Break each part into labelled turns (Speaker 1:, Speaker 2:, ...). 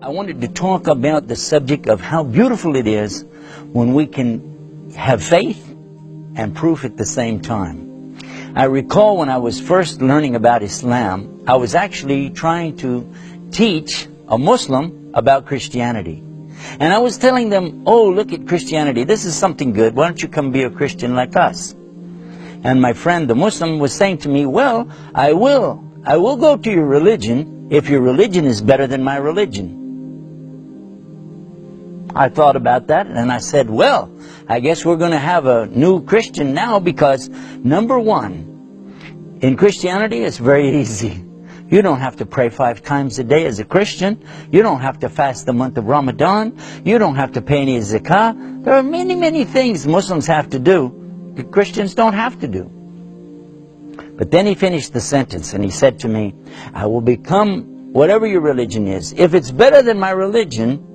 Speaker 1: I wanted to talk about the subject of how beautiful it is when we can have faith and proof at the same time. I recall when I was first learning about Islam, I was actually trying to teach a Muslim about Christianity. And I was telling them, oh, look at Christianity. This is something good. Why don't you come be a Christian like us? And my friend, the Muslim, was saying to me, well, I will go to your religion if your religion is better than my religion. I thought about that and I said, well, I guess we're going to have a new Christian now, because number one, in Christianity it's very easy. You don't have to pray 5 times a day as a Christian. You don't have to fast the month of Ramadan. You don't have to pay any zakah. There are many, many things Muslims have to do that Christians don't have to do. But then he finished the sentence and he said to me, I will become whatever your religion is, if it's better than my religion,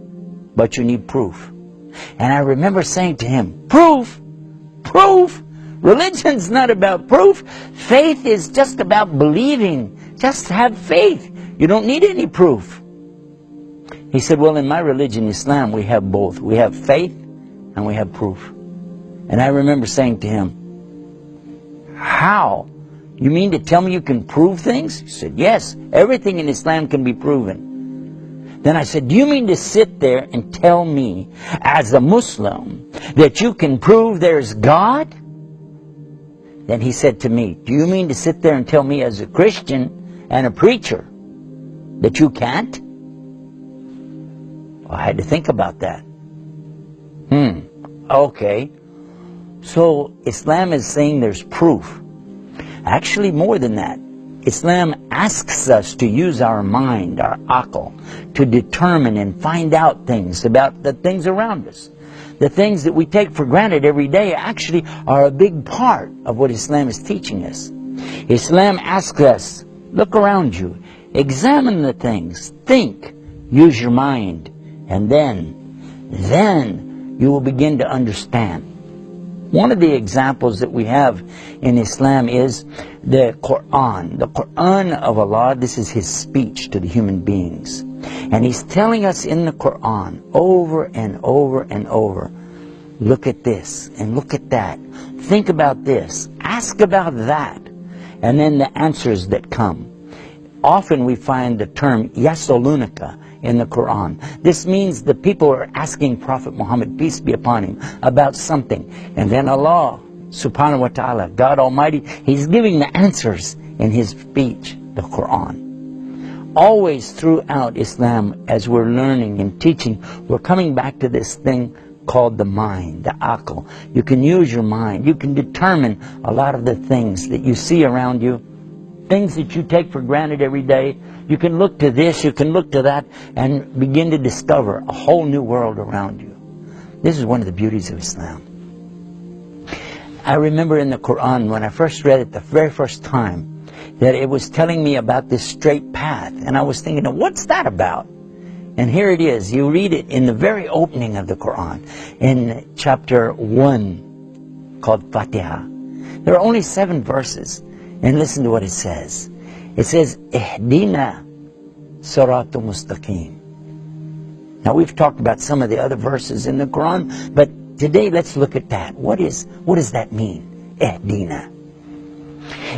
Speaker 1: but you need proof. And I remember saying to him, proof? Proof? Religion's not about proof. Faith is just about believing. Just have faith. You don't need any proof. He said, well, in my religion, Islam, we have both. We have faith and we have proof. And I remember saying to him, how? You mean to tell me you can prove things? He said, yes, everything in Islam can be proven. Then I said, do you mean to sit there and tell me, as a Muslim, that you can prove there's God? Then he said to me, do you mean to sit there and tell me, as a Christian and a preacher, that you can't? Well, I had to think about that. Okay. So Islam is saying there's proof. Actually, more than that. Islam asks us to use our mind, our aql, to determine and find out things about the things around us. The things that we take for granted every day actually are a big part of what Islam is teaching us. Islam asks us, look around you, examine the things, think, use your mind, and then you will begin to understand. One of the examples that we have in Islam is the Quran. The Quran of Allah, this is His speech to the human beings. And He's telling us in the Quran over and over and over, look at this and look at that. Think about this. Ask about that. And then the answers that come. Often we find the term yasalunaka in the Quran. This means the people are asking Prophet Muhammad, peace be upon him, about something. And then Allah subhanahu wa ta'ala, God Almighty, He's giving the answers in His speech, the Quran. Always throughout Islam, as we're learning and teaching, we're coming back to this thing called the mind, the aql. You can use your mind. You can determine a lot of the things that you see around you, things that you take for granted every day. You can look to this, you can look to that, and begin to discover a whole new world around you. This is one of the beauties of Islam. I remember in the Quran, when I first read it the very first time, that it was telling me about this straight path. And I was thinking, what's that about? And here it is. You read it in the very opening of the Quran, in chapter 1, called Fatiha. There are only 7 verses. And listen to what it says. It says, Ihdina Siratul Mustaqim. Now we've talked about some of the other verses in the Quran, but today let's look at that. What does that mean? Ihdina.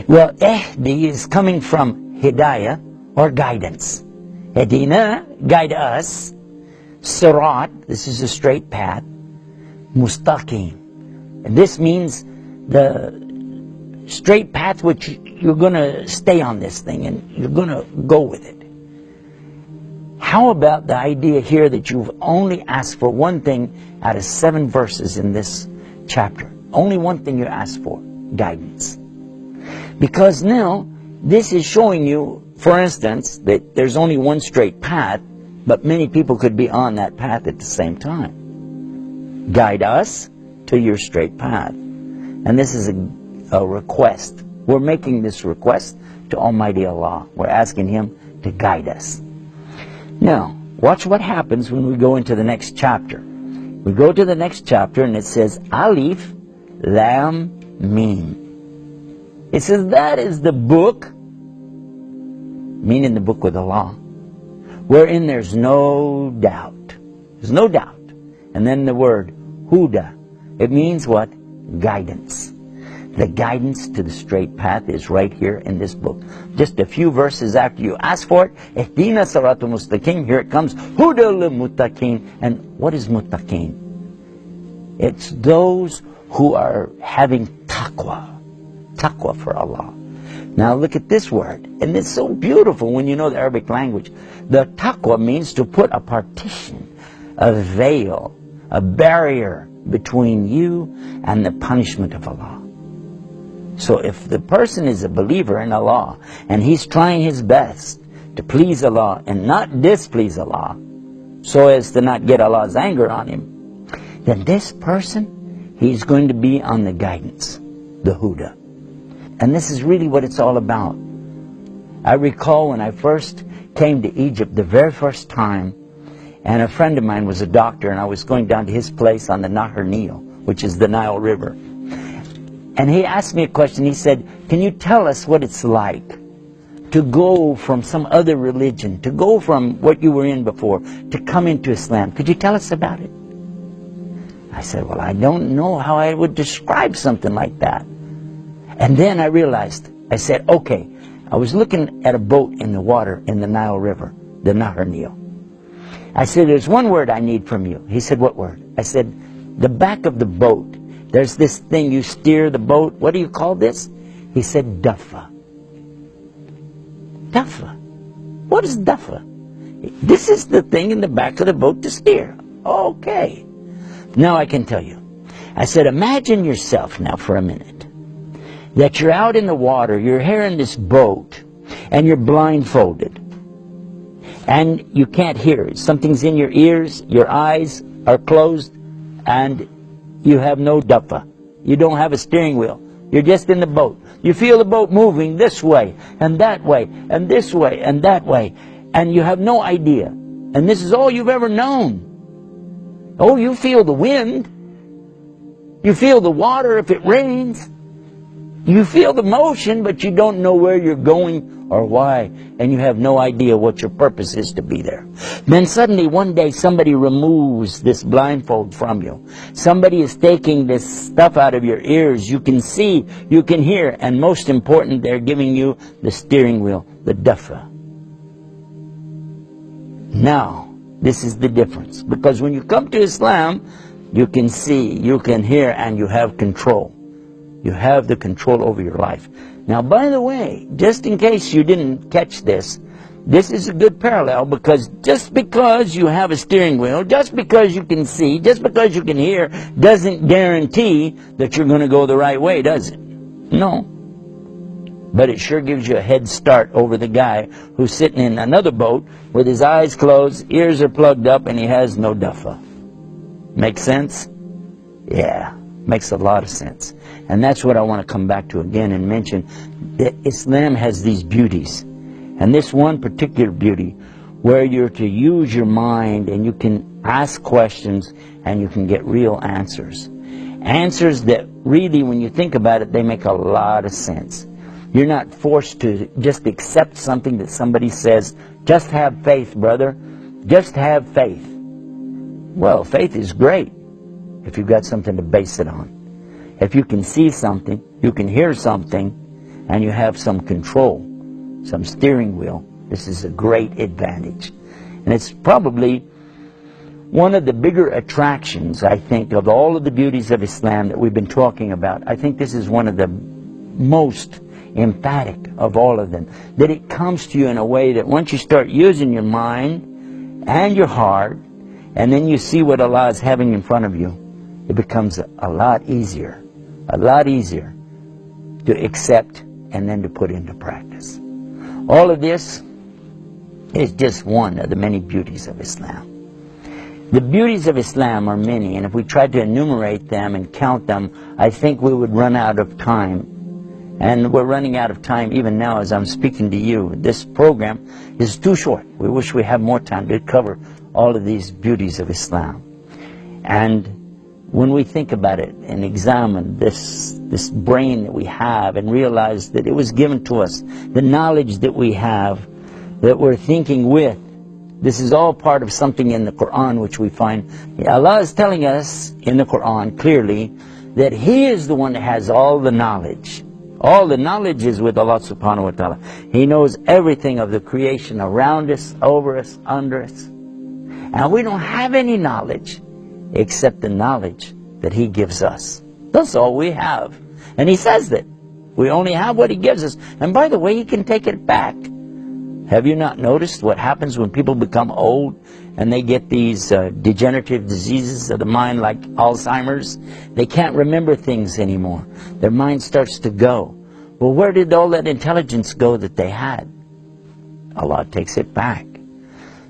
Speaker 1: Well, Ihdi is coming from Hidayah, or guidance. Ihdina, guide us. Sirat, this is a straight path. Mustaqim. And this means the straight path which you're going to stay on this thing and you're going to go with it. How about the idea here that you've only asked for one thing out of 7 verses in this chapter? Only one thing you asked for, guidance. Because now this is showing you, for instance, that there's only one straight path, but many people could be on that path at the same time. Guide us to your straight path. And this is a request. We're making this request to Almighty Allah. We're asking Him to guide us. Now, watch what happens when we go into the next chapter. We go to the next chapter and it says, Alif Lam Mim. It says that is the book, meaning the book with Allah. wherein there's no doubt. There's no doubt. And then the word Huda. It means what? Guidance. The guidance to the straight path is right here in this book. Just a few verses after you ask for it, Ihdina Siratul Mustaqim, here it comes, Huda lil Muttaqin. And what is Muttaqin? It's those who are having taqwa. Taqwa for Allah. Now look at this word. And it's so beautiful when you know the Arabic language. The taqwa means to put a partition, a veil, a barrier between you and the punishment of Allah. So if the person is a believer in Allah and he's trying his best to please Allah and not displease Allah so as to not get Allah's anger on him, then this person, he's going to be on the guidance, the Huda. And this is really what it's all about. I recall when I first came to Egypt the very first time, and a friend of mine was a doctor, and I was going down to his place on the Nahar Nil, which is the Nile River. And he asked me a question. He said, can you tell us what it's like to go from some other religion, to go from what you were in before, to come into Islam? Could you tell us about it? I said, well, I don't know how I would describe something like that. And then I realized, I said, okay, I was looking at a boat in the water in the Nile River, the Nahar Nil. I said, there's one word I need from you. He said, what word? I said, the back of the boat. There's this thing you steer the boat. What do you call this? He said, Daffa. Daffa. What is Daffa? This is the thing in the back of the boat to steer. Okay. Now I can tell you. I said, imagine yourself now for a minute that you're out in the water, you're here in this boat, and you're blindfolded. And you can't hear. Something's in your ears, your eyes are closed, and you have no daffa. You don't have a steering wheel. You're just in the boat. You feel the boat moving this way, and that way, and this way, and that way. And you have no idea. And this is all you've ever known. Oh, you feel the wind. You feel the water if it rains. You feel the motion, but you don't know where you're going or why, and you have no idea what your purpose is to be there. Then suddenly one day somebody removes this blindfold from you. Somebody is taking this stuff out of your ears. You can see, you can hear, and most important, they're giving you the steering wheel, the daffa. Now, this is the difference. Because when you come to Islam, you can see, you can hear, and you have control. You have the control over your life. Now, by the way, just in case you didn't catch this, this is a good parallel, because just because you have a steering wheel, just because you can see, just because you can hear, doesn't guarantee that you're going to go the right way, does it? No. But it sure gives you a head start over the guy who's sitting in another boat with his eyes closed, ears are plugged up, and he has no daffa. Make sense? Yeah. Makes a lot of sense. And that's what I want to come back to again and mention, that Islam has these beauties. And this one particular beauty, where you're to use your mind and you can ask questions and you can get real answers. Answers that really, when you think about it, they make a lot of sense. You're not forced to just accept something that somebody says, just have faith, brother. Just have faith. Well, faith is great if you've got something to base it on. If you can see something, you can hear something, and you have some control, some steering wheel, this is a great advantage. And it's probably one of the bigger attractions, I think, of all of the beauties of Islam that we've been talking about. I think this is one of the most emphatic of all of them. That it comes to you in a way that once you start using your mind and your heart, and then you see what Allah is having in front of you, it becomes a lot easier to accept and then to put into practice. All of this is just one of the many beauties of Islam. The beauties of Islam are many, and if we tried to enumerate them and count them, I think we would run out of time. And we're running out of time even now as I'm speaking to you. This program is too short. We wish we had more time to cover all of these beauties of Islam. And when we think about it and examine this brain that we have and realize that it was given to us, the knowledge that we have, that we're thinking with, This is all part of something in the Quran which we find. Allah is telling us in the Quran clearly that He is the one that has all the knowledge. All the knowledge is with Allah subhanahu wa ta'ala. He knows everything of the creation around us, over us, under us. And we don't have any knowledge except the knowledge that He gives us. That's all we have. And He says that. We only have what He gives us. And by the way, He can take it back. Have you not noticed what happens when people become old and they get these degenerative diseases of the mind like Alzheimer's? They can't remember things anymore. Their mind starts to go. Well, where did all that intelligence go that they had? Allah takes it back.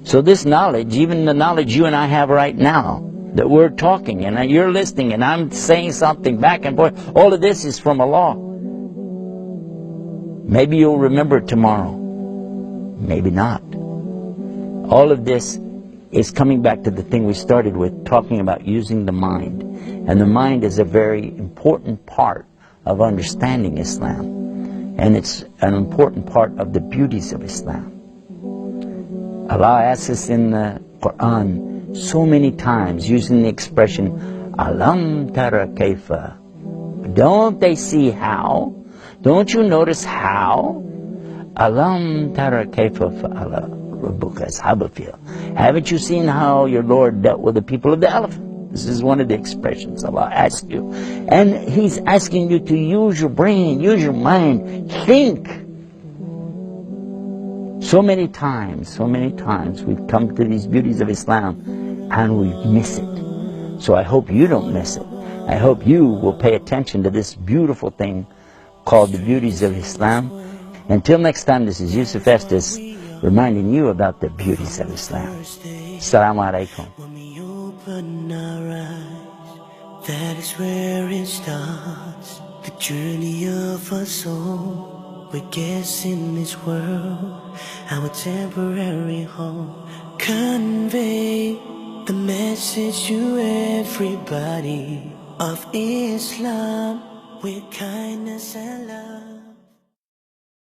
Speaker 1: So this knowledge, even the knowledge you and I have right now, that we're talking and you're listening and I'm saying something back and forth, all of this is from Allah. Maybe you'll remember it tomorrow. Maybe not. All of this is coming back to the thing we started with, talking about using the mind. And the mind is a very important part of understanding Islam. And it's an important part of the beauties of Islam. Allah asks us in the Quran so many times using the expression, Alam tara kaifa. Don't they see how? Don't you notice how? Alam tara kaifa fa'ala rabbuka ashabal fil. Haven't you seen how your Lord dealt with the people of the elephant? This is one of the expressions Allah asks you. And He's asking you to use your brain, use your mind, think. So many times we've come to these beauties of Islam and we miss it. So I hope you don't miss it. I hope you will pay attention to this beautiful thing called the beauties of Islam. Until next time, this is Yusuf Estes reminding you about the beauties of Islam. Assalamu alaikum.
Speaker 2: When we open our eyes, that is where it starts. The journey of our soul. We're guessing this world, our temporary home. Convey the message to everybody of Islam with kindness and love.